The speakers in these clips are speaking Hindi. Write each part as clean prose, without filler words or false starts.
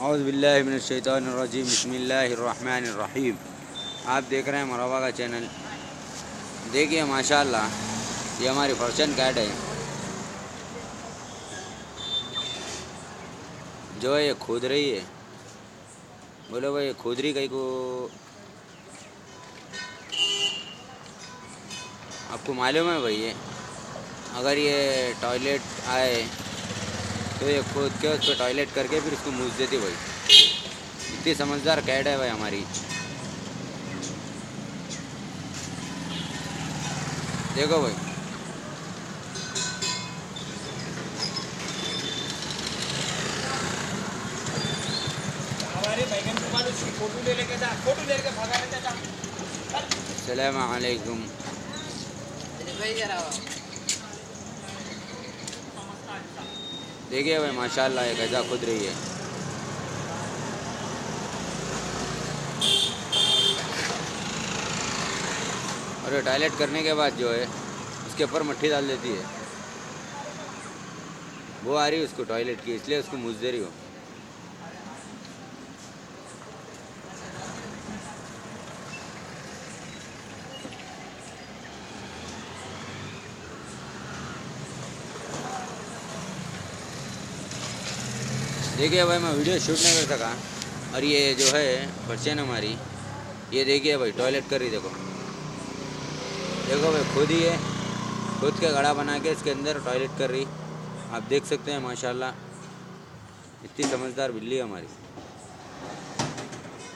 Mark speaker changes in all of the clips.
Speaker 1: औज़ु बिल्लाहि मिनश शैतानिर रजीम बिस्मिल्लाहिर रहमानिर रहीम। आप देख रहे हैं मरहबा का चैनल। देखिए माशाअल्लाह ये हमारी पर्शियन कैट है जो है ये खोद रही है। बोलो भाई खोद रही कहीं को आपको मालूम है भाई ये अगर ये टॉयलेट आए तो ये खोद के उस पर टॉयलेट करके फिर उसको मूछ देती भाई। इतनी समझदार कैट है भाई हमारी। देखो भाई
Speaker 2: हमारे बैगन के बाद उसकी फोटो ले लेके जा, फोटो ले लेके भगा लेते जा।
Speaker 1: अस्सलाम वालेकुम। देखिए भाई माशाअल्लाह ये गजा खुद रही है। और ये टॉयलेट करने के बाद जो है उसके ऊपर मट्टी डाल देती है। वो आ रही है उसको टॉयलेट की, इसलिए उसको मूछ दे रही हो। देखिए भाई मैं वीडियो शूट नहीं कर सका। और ये जो है पर्शियन हमारी, ये देखिए भाई टॉयलेट कर रही। देखो देखो भाई खुद ही है, खुद के गड़ा बना के इसके अंदर टॉयलेट कर रही। आप देख सकते हैं माशाल्लाह इतनी समझदार बिल्ली है हमारी।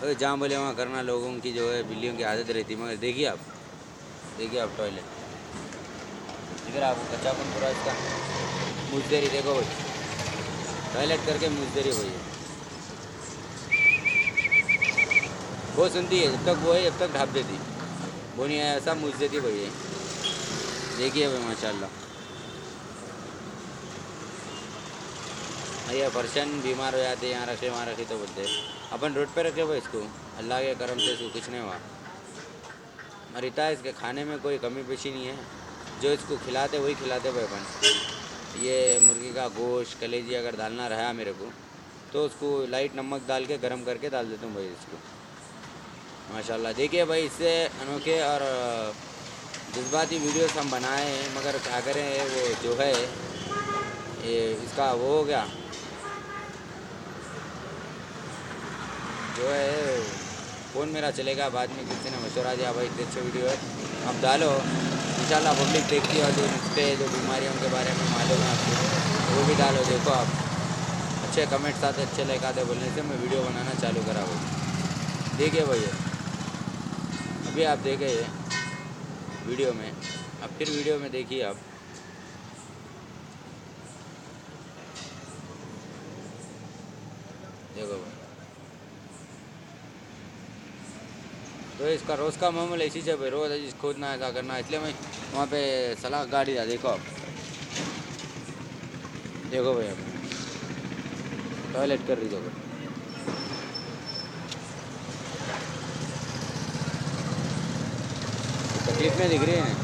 Speaker 1: अरे जहाँ बोले वहाँ करना लोगों की जो है बिल्लियों की आदत रहती। मगर देखिए आप टॉयलेट इधर आपको कच्चापन पूरा इसका मूछ दे रही। देखो भाई टॉयलेट करके मूछ दे रही भैया। वो सुनती है जब तक वो है जब तक ढाप देती, वो नहीं आया ऐसा मूछ देती भैया। देखिए भाई माशाल्लाह। ये पर्शियन बीमार हो जाते हैं, यहाँ रखे वहाँ रखे तो बोलते अपन रोड पे रखे भाई इसको। अल्लाह के करम से इसको कुछ नहीं हुआ। मरीता है इसके खाने में कोई कमी पेशी नहीं है। जो इसको खिलाते वही खिलाते भाई अपन। ये मुर्गी का गोश्त कलेजी अगर डालना रहा मेरे को तो उसको लाइट नमक डाल के गर्म करके डाल देता हूँ भाई इसको। माशाल्लाह देखिए भाई इससे अनोखे और जज्बाती वीडियोस हम बनाए हैं, मगर क्या करें वो जो है ये इसका वो हो गया जो है फ़ोन मेरा चलेगा। बाद में किसी ने मशवरा दिया भाई इतने अच्छे वीडियो है आप डालो, इंशाल्लाह पब्लिक देखती है। और जो नुस्खे जो बीमारियों के बारे में मालूम है आपको वो भी डालो। देखो आप अच्छे कमेंट्स आते अच्छे लाइक आते बोलने से मैं वीडियो बनाना चालू करा भाई। देखिए भैया अभी आप देखे वीडियो में, अब फिर वीडियो में देखिए आप। देखो भाई तो इसका रोज़ का मामूल ऐसी जब रोज़ है खोदना ऐसा करना, इसलिए मैं वहाँ पे सलाह गाड़ी था। देखो आप देखो भाई आप टॉयलेट कर रही। देखो तकलीफ में दिख रही है।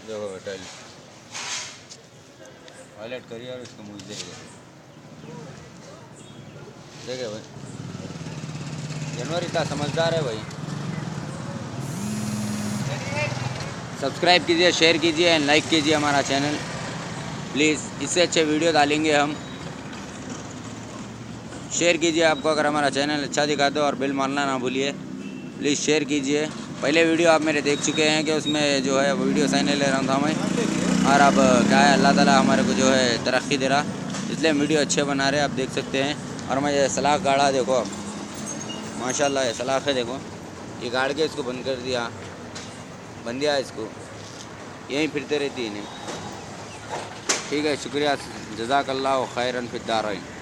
Speaker 1: देखो टॉयलेट करिए और इसको मूछ देंगे। देखिए भाई जानवर इतना समझदार है भाई। सब्सक्राइब कीजिए, शेयर कीजिए एंड लाइक कीजिए हमारा चैनल प्लीज़। इससे अच्छे वीडियो डालेंगे हम। शेयर कीजिए आपको अगर हमारा चैनल अच्छा दिखा दो, और बेल मारना ना भूलिए प्लीज़। शेयर कीजिए। पहले वीडियो आप मेरे देख चुके हैं कि उसमें जो है वीडियो साइन ले रहा था मैं। और अब क्या है अल्लाह ताला हमारे को जो है तरक्की दे रहा, इसलिए वीडियो अच्छे बना रहे आप देख सकते हैं। और मैं ये सलाख गाड़ा देखो आप माशाल्लाह ये सलाख है। देखो ये गाड़ के इसको बंद कर दिया, बंद दिया इसको, यहीं फिरते रहती है इन्हें। ठीक है शुक्रिया, जज़ाकल्लाहु खैरन फिद्दारैन।